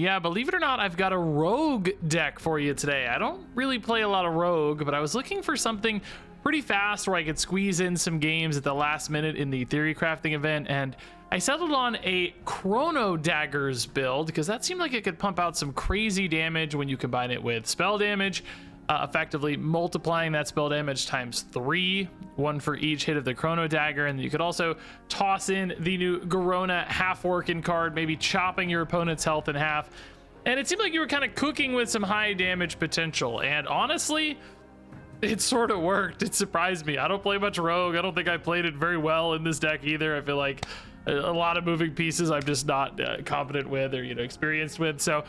Yeah, believe it or not, I've got a rogue deck for you today. I don't really play a lot of rogue, but I was looking for something pretty fast where I could squeeze in some games at the last minute in the Theorycrafting event, and I settled on a Chrono Daggers build because that seemed like it could pump out some crazy damage when you combine it with spell damage, effectively multiplying that spell damage times 3, one for each hit of the Chrono Dagger. And you could also toss in the new Garona Halforcen card, maybe chopping your opponent's health in half. And it seemed like you were kind of cooking with some high damage potential. And honestly, it sort of worked. It surprised me. I don't play much rogue. I don't think I played it very well in this deck either. I feel like a lot of moving pieces I'm just not competent with or, experienced with. So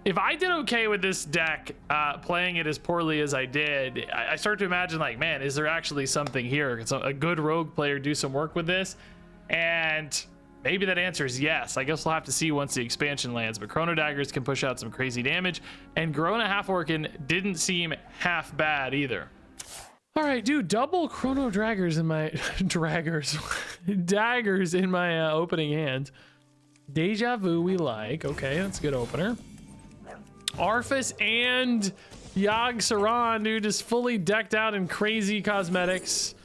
if I did okay with this deck, playing it as poorly as I did, I start to imagine, like, man, is there actually something here? Can a good rogue player do some work with this? And maybe that answer is yes. I guess we'll have to see once the expansion lands, but Chrono Daggers can push out some crazy damage, and Garona Halforcen didn't seem half bad either. All right, dude, double Chrono Daggers in my daggers in my opening hand. Deja Vu we like. Okay, that's a good opener. Arphis and Yogg Saron, dude, is fully decked out in crazy cosmetics.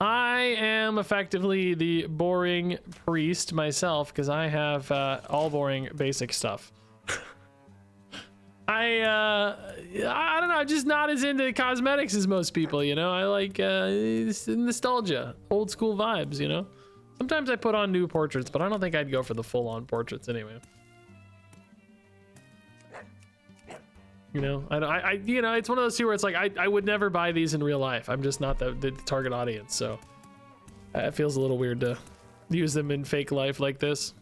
I am effectively the boring priest myself because I have all boring basic stuff. I don't know, I'm just not as into cosmetics as most people, I like nostalgia, old school vibes, Sometimes I put on new portraits, but I don't think I'd go for the full-on portraits anyway. It's one of those two where it's like I would never buy these in real life. I'm just not the target audience, so it feels a little weird to use them in fake life like this.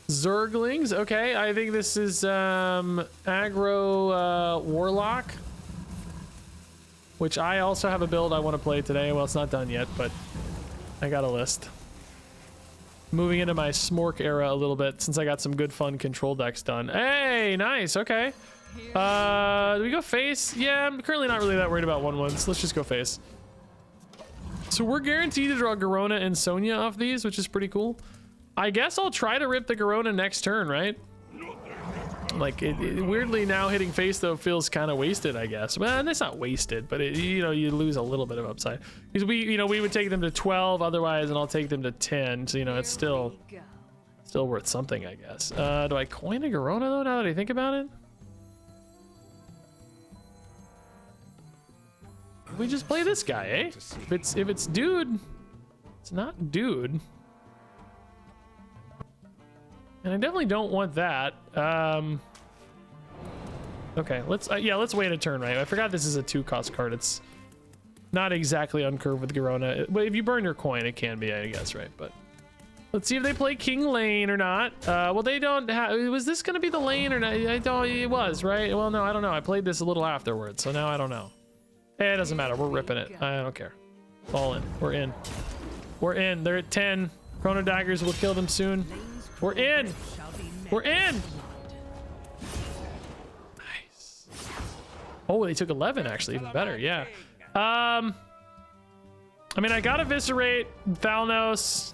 Zerglings, okay, I think this is aggro warlock, which I also have a build I want to play today. Well, it's not done yet, but I got a list. Moving into my Smork era a little bit since I got some good fun control decks done. Hey, nice, okay. Do we go face? Yeah, I'm currently not really that worried about 1/1s. Let's just go face. So we're guaranteed to draw Garona and Sonya off these, which is pretty cool. I guess I'll try to rip the Garona next turn, right? Like, weirdly now hitting face though feels kind of wasted, I guess. Well, it's not wasted, but you lose a little bit of upside because we would take them to 12 otherwise, and I'll take them to 10. So it's still worth something, I guess. Do I coin a Garona though? Now that I think about it, we just play this guy, eh? If it's dude, it's not dude. And I definitely don't want that. Okay, let's wait a turn, right? I forgot this is a 2-cost card. It's not exactly uncurved with Garona. But if you burn your coin, it can be, I guess, right? But let's see if they play King Lane or not. Well, they don't have. Was this gonna be the lane or not? I don't. It was, right? Well, no, I don't know. I played this a little afterwards, so now I don't know. It doesn't matter. We're ripping it. I don't care. All in. We're in. We're in. They're at 10. Chrono Daggers will kill them soon. We're in. We're in. Nice. Oh, they took 11 actually, even better. Yeah. I mean, I got Eviscerate, Thalnos.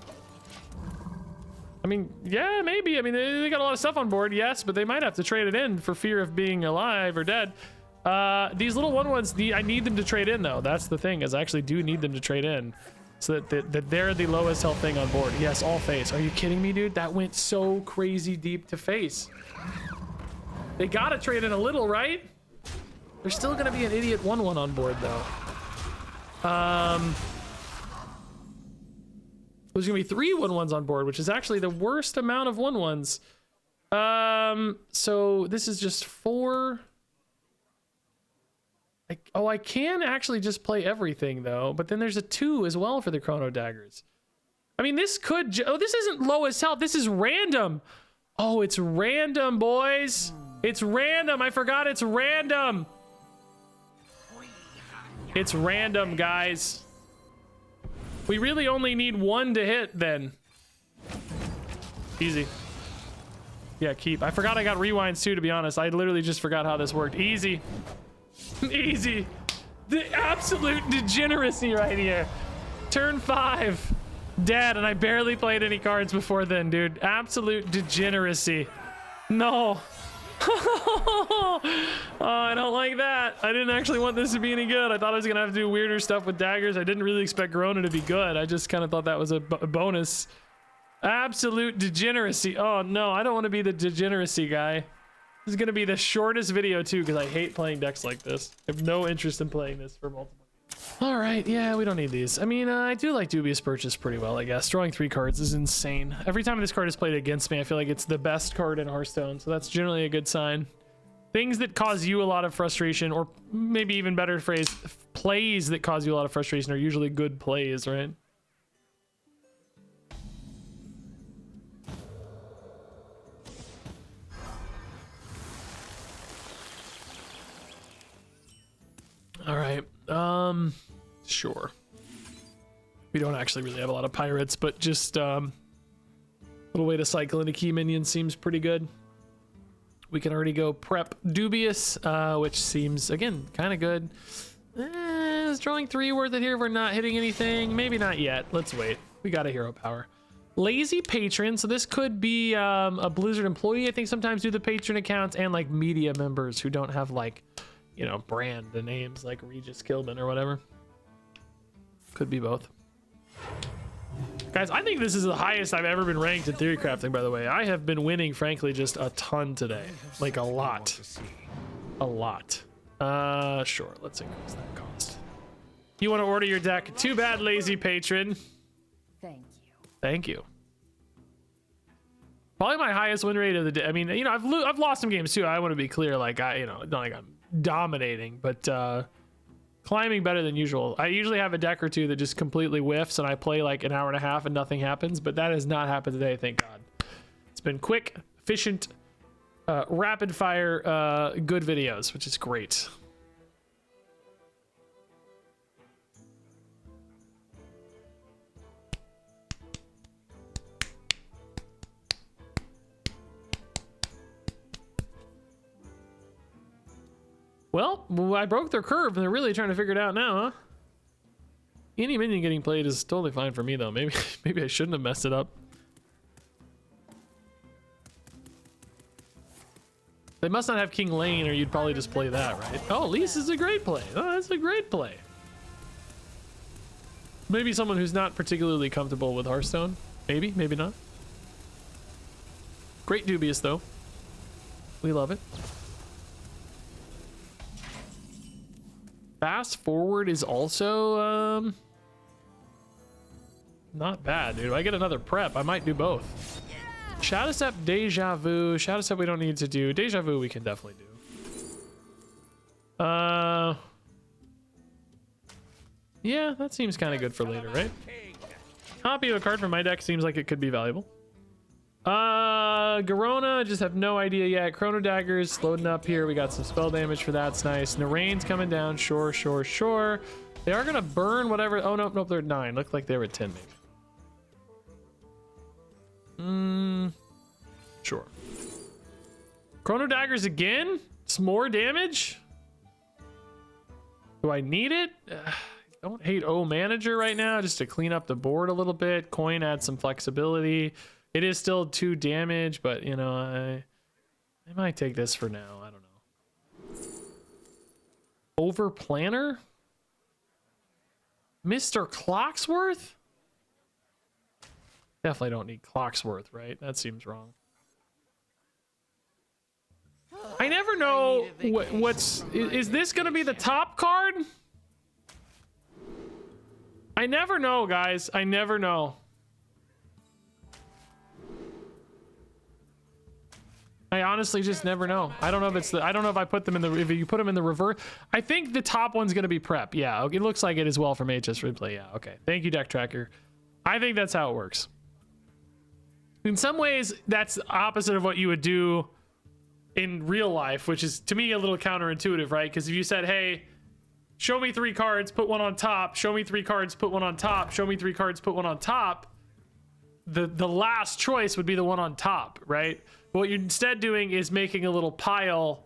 I mean, yeah, maybe. I mean, they got a lot of stuff on board, yes, but they might have to trade it in for fear of being alive or dead. These little 1/1s, I need them to trade in though. That's the thing, is I actually do need them to trade in. So that they're the lowest health thing on board. Yes, all face. Are you kidding me, dude? That went so crazy deep to face. They gotta trade in a little, right? There's still gonna be an idiot 1/1 on board though. There's gonna be 3 1/1s on board, which is actually the worst amount of 1/1s. So this is just 4. I can actually just play everything though, but then there's a 2 as well for the Chrono Daggers. I mean, this could, this isn't lowest health, this is random. Oh, it's random, boys. It's random, I forgot it's random. It's random, guys. We really only need 1 to hit then. Easy. Yeah, keep. I forgot I got rewinds too, to be honest. I literally just forgot how this worked. Easy. Easy. The absolute degeneracy right here. Turn 5. Dead, and I barely played any cards before then, dude. Absolute degeneracy. No. Oh, I don't like that. I didn't actually want this to be any good. I thought I was gonna have to do weirder stuff with daggers. I didn't really expect Garona to be good. I just kind of thought that was a bonus. Absolute degeneracy. Oh no, I don't want to be the degeneracy guy. This is gonna be the shortest video too, because I hate playing decks like this. I have no interest in playing this for multiple. All right, yeah, we don't need these. I mean, I do like Dubious Purchase pretty well, I guess. Drawing 3 cards is insane. Every time this card is played against me, I feel like it's the best card in Hearthstone, so that's generally a good sign. Things that cause you a lot of frustration, or maybe even better phrase, plays that cause you a lot of frustration are usually good plays, right? All right, sure. We don't actually really have a lot of pirates, but just a little way to cycle into key minions seems pretty good. We can already go prep Dubious, which seems, again, kind of good. Is drawing 3 worth it here if we're not hitting anything? Maybe not yet. Let's wait. We got a hero power. Lazy Patron, so this could be a Blizzard employee. I think sometimes do the patron accounts, and like media members who don't have like, you know, brand the names like Regis Kilman or whatever. Could be both. Guys, I think this is the highest I've ever been ranked in Theorycrafting, by the way. I have been winning, frankly, just a ton today. Like a lot. A lot. Sure, let's increase that cost. You want to order your deck? Too bad, Lazy Patron. Thank you. Thank you. Probably my highest win rate of the day. I mean, you know, I've lost some games too. I want to be clear, like not like I'm dominating, but climbing better than usual. I usually have a deck or two that just completely whiffs and I play like an hour and a half and nothing happens, but that has not happened today, thank God. It's been quick, efficient, rapid fire, good videos, which is great. Well, I broke their curve and they're really trying to figure it out now, huh? Any minion getting played is totally fine for me though. Maybe I shouldn't have messed it up. They must not have King Lane or you'd probably just play that, right? Oh, Lise is a great play. Oh, that's a great play. Maybe someone who's not particularly comfortable with Hearthstone. Maybe, maybe not. Great Dubious though. We love it. Fast forward is also not bad, dude. I get another prep. I might do both. Shadow Step, Deja Vu. Shadow Step we don't need to do. Deja Vu we can definitely do. Yeah, that seems kind of good for later, right? Copy of a card from my deck seems like it could be valuable. Garona, just have no idea yet. Chrono Daggers loading up here. We got some spell damage for that's nice. Narain's coming down. Sure. They are gonna burn whatever. Oh nope, they're at 9. Looked like they were at 10 maybe. Sure. Chrono Daggers again? It's more damage? Do I need it? Don't hate O Manager right now, just to clean up the board a little bit. Coin adds some flexibility. It is still 2 damage, but you know, I might take this for now. I don't know. Over Planner? Mr. Clocksworth? Definitely don't need Clocksworth, right? That seems wrong. I never know is this gonna be the top card? I never know, guys. I never know. I honestly just never know. I don't know if it's I don't know if I put them in the, if you put them in the reverse. I think the top one's gonna be prep. Yeah, it looks like it as well from HS Replay. Yeah, okay. Thank you, Deck Tracker. I think that's how it works. In some ways, that's the opposite of what you would do in real life, which is to me a little counterintuitive, right? Because if you said, hey, show me 3 cards, put one on top, show me 3 cards, put one on top, show me 3 cards, put one on top, the last choice would be the one on top, right? But what you're instead doing is making a little pile,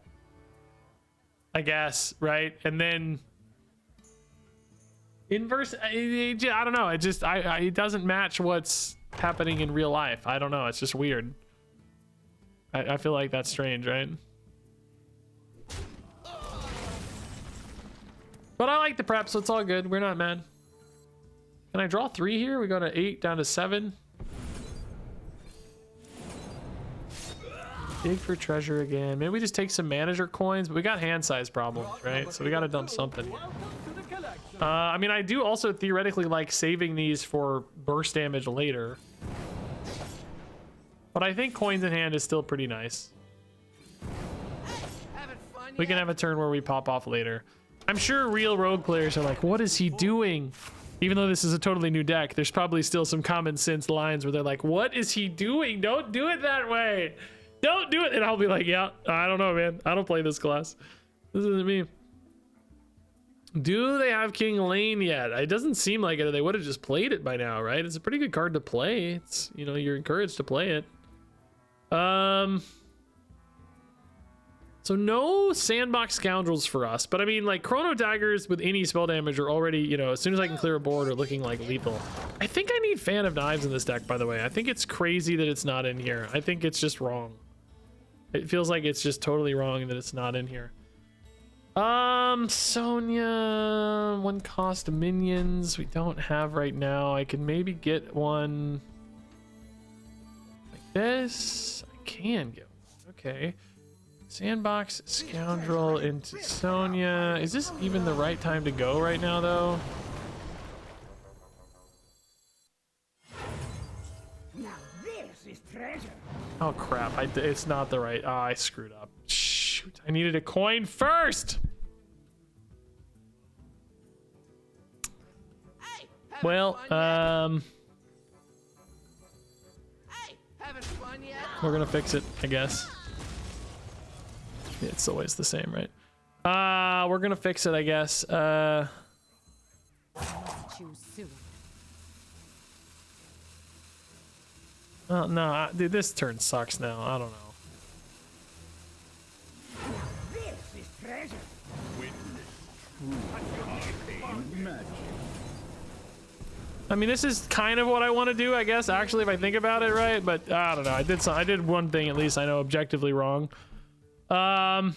I guess, right? And then Inverse, I don't know. It just, it doesn't match what's happening in real life. I don't know. It's just weird. I feel like that's strange, right? But I like the prep, so it's all good. We're not mad. Can I draw 3 here? We go to 8 down to 7. Dig for treasure again. Maybe we just take some manager coins, but we got hand size problems, right? So we got to dump something here. I mean, I do also theoretically like saving these for burst damage later. But I think coins in hand is still pretty nice. We can have a turn where we pop off later. I'm sure real rogue players are like, what is he doing? Even though this is a totally new deck, there's probably still some common sense lines where they're like, what is he doing? Don't do it that way. Don't do it. And I'll be like, yeah, I don't know, man. I don't play this class. This isn't me. Do they have King Lane yet? It doesn't seem like it. They would have just played it by now, right? It's a pretty good card to play. It's, you know, you're encouraged to play it. So no sandbox scoundrels for us, but I mean, like, Chrono Daggers with any spell damage are already, you know, as soon as I can clear a board, are looking like lethal. I think I need Fan of Knives in this deck, by the way. I think it's crazy that it's not in here. I think it's just wrong. It feels like it's just totally wrong that it's not in here. Sonya, 1 cost minions we don't have right now. I can maybe get one like this. I can get one. Okay. Sandbox Scoundrel into Sonya. Is this even the right time to go right now, though? Now this is treasure. Oh crap! It's not the right. I screwed up. Shoot! I needed a coin first. Hey, Well, Hey, having fun yet? we're gonna fix it, I guess. It's always the same, right? We're gonna fix it, I guess. I must choose soon. Oh, no, dude, this turn sucks now. I don't know. This is treasure. I mean, this is kind of what I want to do, I guess. Actually, if I think about it, right? But I don't know. I did one thing at least I know objectively wrong. But I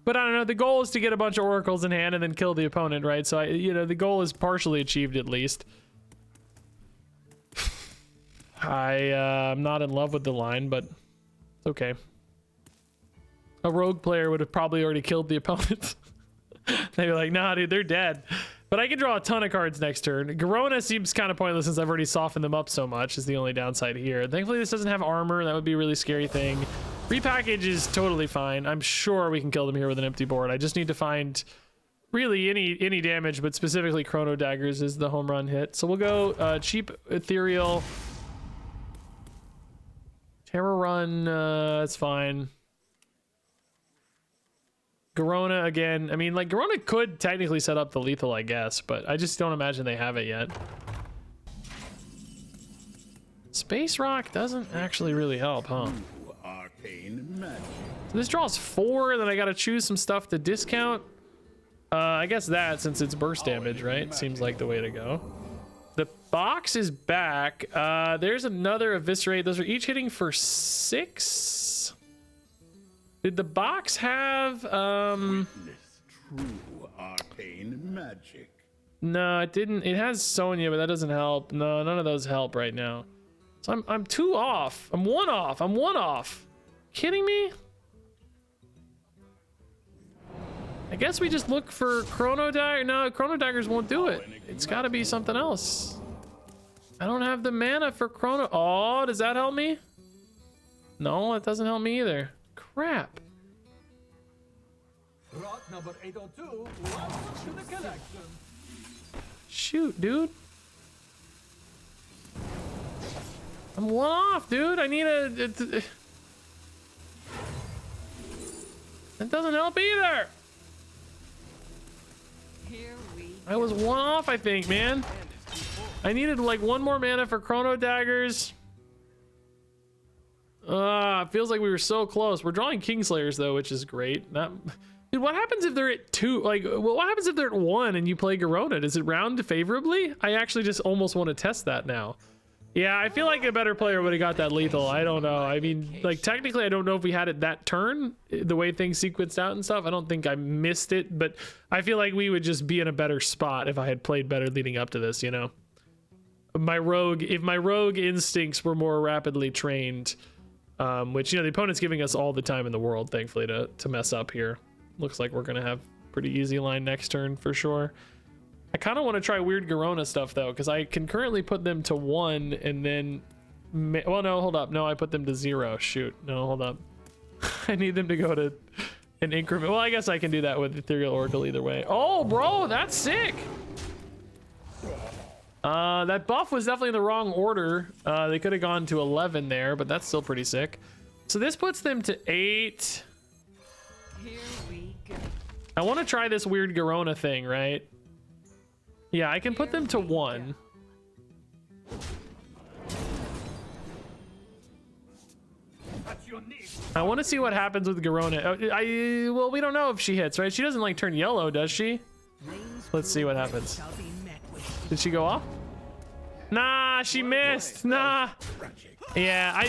don't know. The goal is to get a bunch of oracles in hand and then kill the opponent, right? So you know, the goal is partially achieved at least. I'm not in love with the line, but it's okay. A rogue player would have probably already killed the opponent. They'd be like, nah, dude, they're dead. But I can draw a ton of cards next turn. Garona seems kind of pointless since I've already softened them up so much, is the only downside here. Thankfully, this doesn't have armor. That would be a really scary thing. Repackage is totally fine. I'm sure we can kill them here with an empty board. I just need to find really any damage, but specifically Chrono Daggers is the home run hit. So we'll go cheap Ethereal. Terror Run, that's fine. Garona again. I mean, like, Garona could technically set up the lethal, I guess, but I just don't imagine they have it yet. Space Rock doesn't actually really help, huh? Arcane magic. So this draws 4, then I gotta choose some stuff to discount. I guess that, since it's burst damage, right? Seems like the way to go. The box is back. There's another Eviscerate. Those are each hitting for 6. Did the box have Witness true arcane magic. No, it didn't. It has Sonya, but that doesn't help. No, none of those help right now. So I'm 2 off. I'm 1 off. I'm 1 off. Kidding me? I guess we just look for Chrono Dagger. No, Chrono Daggers won't do it. It's got to be something else. I don't have the mana for Chrono. Oh, does that help me? No, it doesn't help me either. Crap. Rock number 802, welcome to the collection. Shoot, dude. I'm 1 off, dude. I need a... That doesn't help either. Here we I was 1 off, I think, man. I needed like 1 more mana for Chrono Daggers. It feels like we were so close. We're drawing Kingslayers though, which is great. Feels Dude, what happens if they're at 2? Like, what happens if they're at 1 and you play Garona? Does it round favorably? I actually just almost want to test that now. Yeah, I feel like a better player would have got that lethal. I don't know. I mean, like, technically, I don't know if we had it that turn, the way things sequenced out and stuff. I don't think I missed it, but I feel like we would just be in a better spot if I had played better leading up to this, you know? If my rogue instincts were more rapidly trained, which, you know, the opponent's giving us all the time in the world, thankfully, to mess up here. Looks like we're going to have pretty easy line next turn for sure. I kind of want to try weird Garona stuff, though, because I can currently put them to 1 and then... Well, no, hold up. No, I put them to 0. Shoot. No, hold up. I need them to go to an increment. Well, I guess I can do that with Ethereal Oracle either way. Oh, bro, that's sick. That buff was definitely in the wrong order. They could have gone to 11 there, but that's still pretty sick. So this puts them to 8. Here we go. I want to try this weird Garona thing, right? Yeah, I can put them to 1. I want to see what happens with Garona. Well, we don't know if she hits, right? She doesn't like turn yellow, does she? Let's see what happens. Did she go off? Nah, she missed. Nah. Yeah,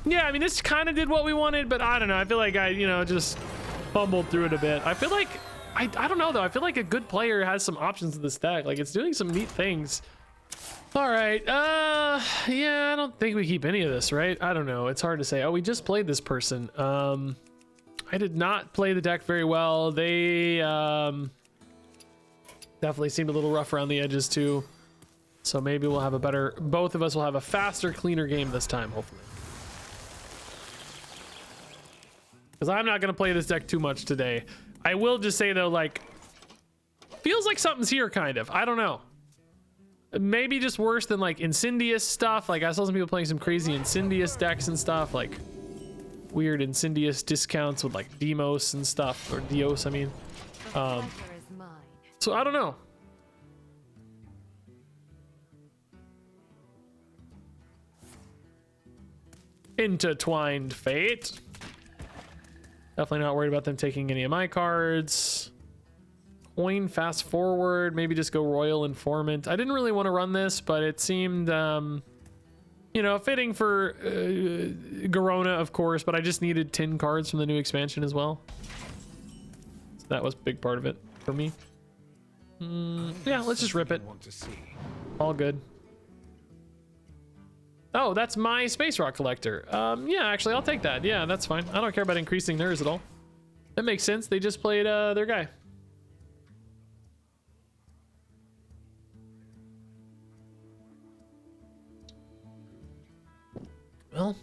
yeah, I mean, this kind of did what we wanted, but I don't know. I feel like I, you know, just fumbled through it a bit. I feel like, I don't know, though. I feel like a good player has some options in this deck. Like, it's doing some neat things. All right. Yeah, I don't think we keep any of this, right? I don't know. It's hard to say. Oh, we just played this person. I did not play the deck very well. They definitely seemed a little rough around the edges, too. So maybe we'll have a better... Both of us will have a faster, cleaner game this time, hopefully. Because I'm not going to play this deck too much today. I will just say, though, like... Feels like something's here, kind of. I don't know. Maybe just worse than, like, Incendious stuff. Like, I saw some people playing some crazy Incendious decks and stuff. Like, weird Incendious discounts with, like, Demos and stuff. Or Dios, I mean. Pleasure is mine. So, I don't know. Intertwined Fate. Definitely not worried about them taking any of my cards. Coin Fast Forward. Maybe just go Royal Informant. I didn't really want to run this, but it seemed, you know, fitting for Garona, of course, but I just needed 10 cards from the new expansion as well. So that was a big part of it for me. Yeah, let's just rip it. All good. Oh, that's my Space Rock collector. Yeah, actually, I'll take that. Yeah, that's fine. I don't care about increasing theirs at all. That makes sense. They just played their guy. Well,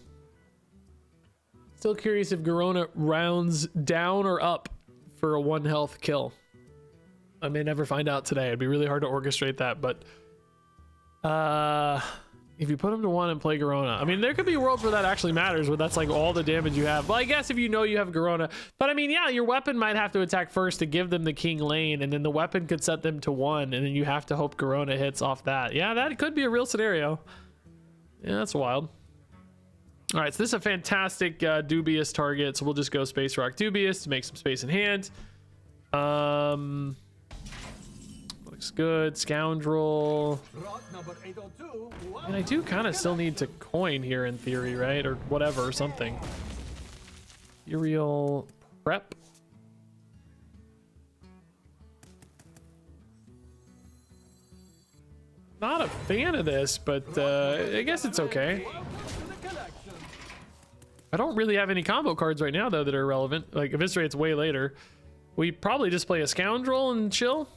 still curious if Garona rounds down or up for a 1 health kill. I may never find out today. It'd be really hard to orchestrate that, but if you put him to 1 and play Garona, I mean, there could be worlds where that actually matters, where that's like all the damage you have. Well, I guess if you know you have Garona, but I mean, yeah, your weapon might have to attack first to give them the king lane, and then the weapon could set them to 1, and then you have to hope Garona hits off that. Yeah, that could be a real scenario. Yeah, that's wild. All right, so this is a fantastic dubious target, so we'll just go Space Rock Dubious to make some space in hand. Looks good. Scoundrel. And I do kind of still need to coin here in theory, right? Or whatever, something. Ethereal Prep. Not a fan of this, but I guess it's okay. I don't really have any combo cards right now, though, that are relevant. Like, Eviscerate's way later. We probably just play a Scoundrel and chill.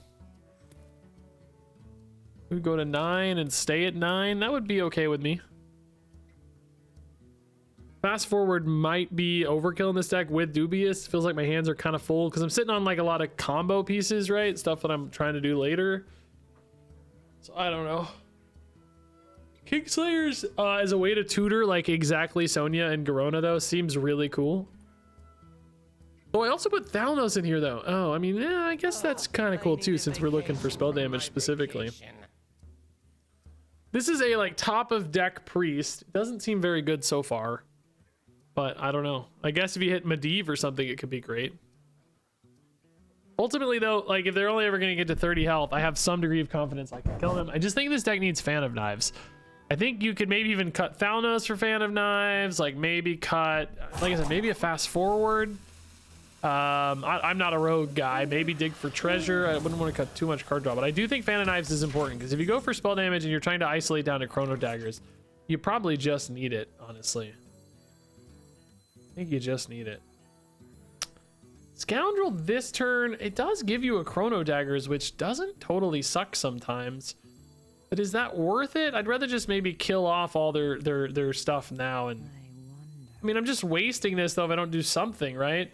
We go to 9 and stay at 9. That would be okay with me. Fast Forward might be overkill in this deck with Dubious. Feels like my hands are kind of full because I'm sitting on like a lot of combo pieces, right? Stuff that I'm trying to do later. So I don't know. Kingslayers as a way to tutor like exactly Sonya and Garona, though, seems really cool. Oh, I also put Thalnos in here, though. Oh, I mean, yeah, I guess that's kind of cool, too, since we're looking for spell damage specifically. This is a, like, top-of-deck priest. It doesn't seem very good so far. But I don't know. I guess if you hit Medivh or something, it could be great. Ultimately, though, like if they're only ever going to get to 30 health, I have some degree of confidence I can kill them. I just think this deck needs Fan of Knives. I think you could maybe even cut Thalnos for Fan of Knives, like maybe cut, like I said, maybe a fast forward. I'm not a rogue guy. Maybe dig for treasure. I wouldn't want to cut too much card draw, but I do think Fan of Knives is important because if you go for spell damage and you're trying to isolate down to Chrono Daggers, you probably just need it, honestly. I think you just need it. Scoundrel this turn, it does give you a Chrono Daggers, which doesn't totally suck sometimes. But is that worth it? I'd rather just maybe kill off all their stuff now. And I mean, I'm just wasting this though if I don't do something, right?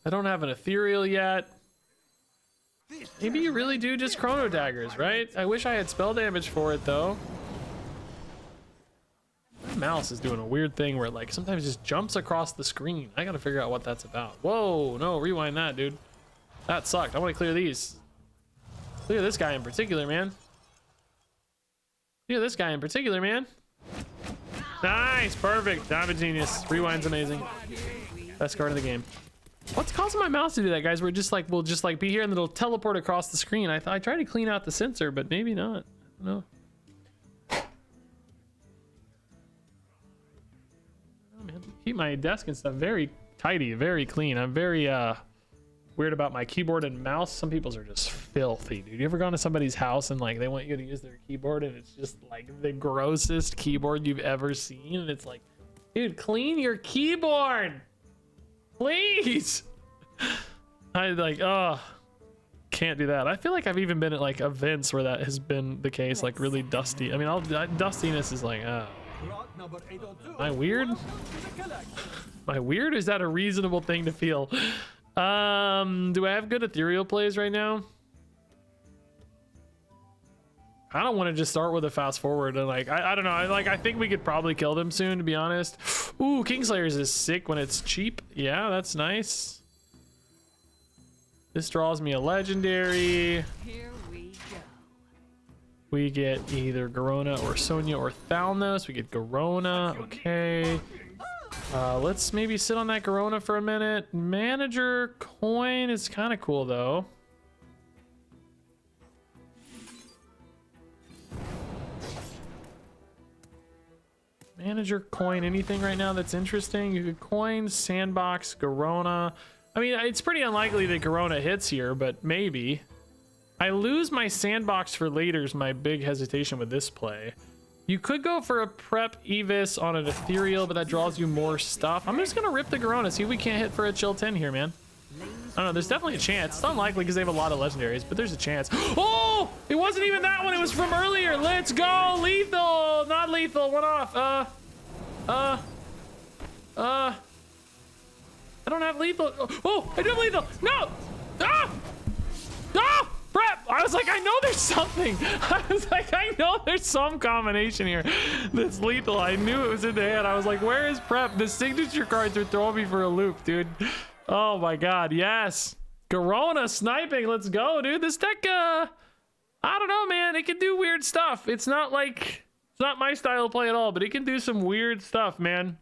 I don't have an ethereal yet. Maybe you really do just Chrono Daggers, right? I wish I had spell damage for it though. My mouse is doing a weird thing where it like sometimes just jumps across the screen. I gotta figure out what that's about. Whoa, no, rewind that, dude. That sucked. I want to clear these. Clear this guy in particular, man. Clear this guy in particular, man. Nice, perfect. I'm a genius. Rewind's amazing. Best card of the game. What's causing my mouse to do that, guys? We're just like, we'll just like be here and it'll teleport across the screen. I tried to clean out the sensor, but maybe not. I don't know. Oh, man. Keep my desk and stuff very tidy, very clean. I'm very weird about my keyboard and mouse. Some people's are just filthy, dude. You ever gone to somebody's house and like they want you to use their keyboard and it's just like the grossest keyboard you've ever seen? And it's like, dude, clean your keyboard. Please. I like, oh, can't do that. I feel like I've even been at like events where that has been the case, like really dusty. I mean, dustiness is like, oh. Am I weird? Am I weird? Is that a reasonable thing to feel? Do I have good ethereal plays right now? I don't want to just start with a fast forward and like I don't know. I think we could probably kill them soon, to be honest. Ooh, Kingslayers is sick when it's cheap. Yeah, that's nice. This draws me a legendary. Here we go. We get either Garona or Sonya or Thalnos. We get Garona. Okay. Let's maybe sit on that Garona for a minute. Manager coin is kind of cool though. Manager coin anything right now that's interesting? You could coin Sandbox Garona. I mean, it's pretty unlikely that Garona hits here, but maybe. I lose my Sandbox for later is my big hesitation with this play. You could go for a prep Evis on an ethereal, but that draws you more stuff. I'm just gonna rip the Garona, see if we can't hit for a chill 10 here, man. I don't know, there's definitely a chance. It's unlikely because they have a lot of legendaries, but there's a chance. Oh, it wasn't even that one, it was from earlier. Let's go, lethal, not lethal, one off. I don't have lethal. Oh, I do have lethal. No, prep. I was like, I know there's something. I was like, I know there's some combination here that's lethal. I knew it was in the hand. I was like, where is prep? The signature cards are throwing me for a loop, dude. Oh my God, yes. Garona sniping, let's go, dude. This deck, I don't know, man. It can do weird stuff. It's not like, it's not my style of play at all, but it can do some weird stuff, man.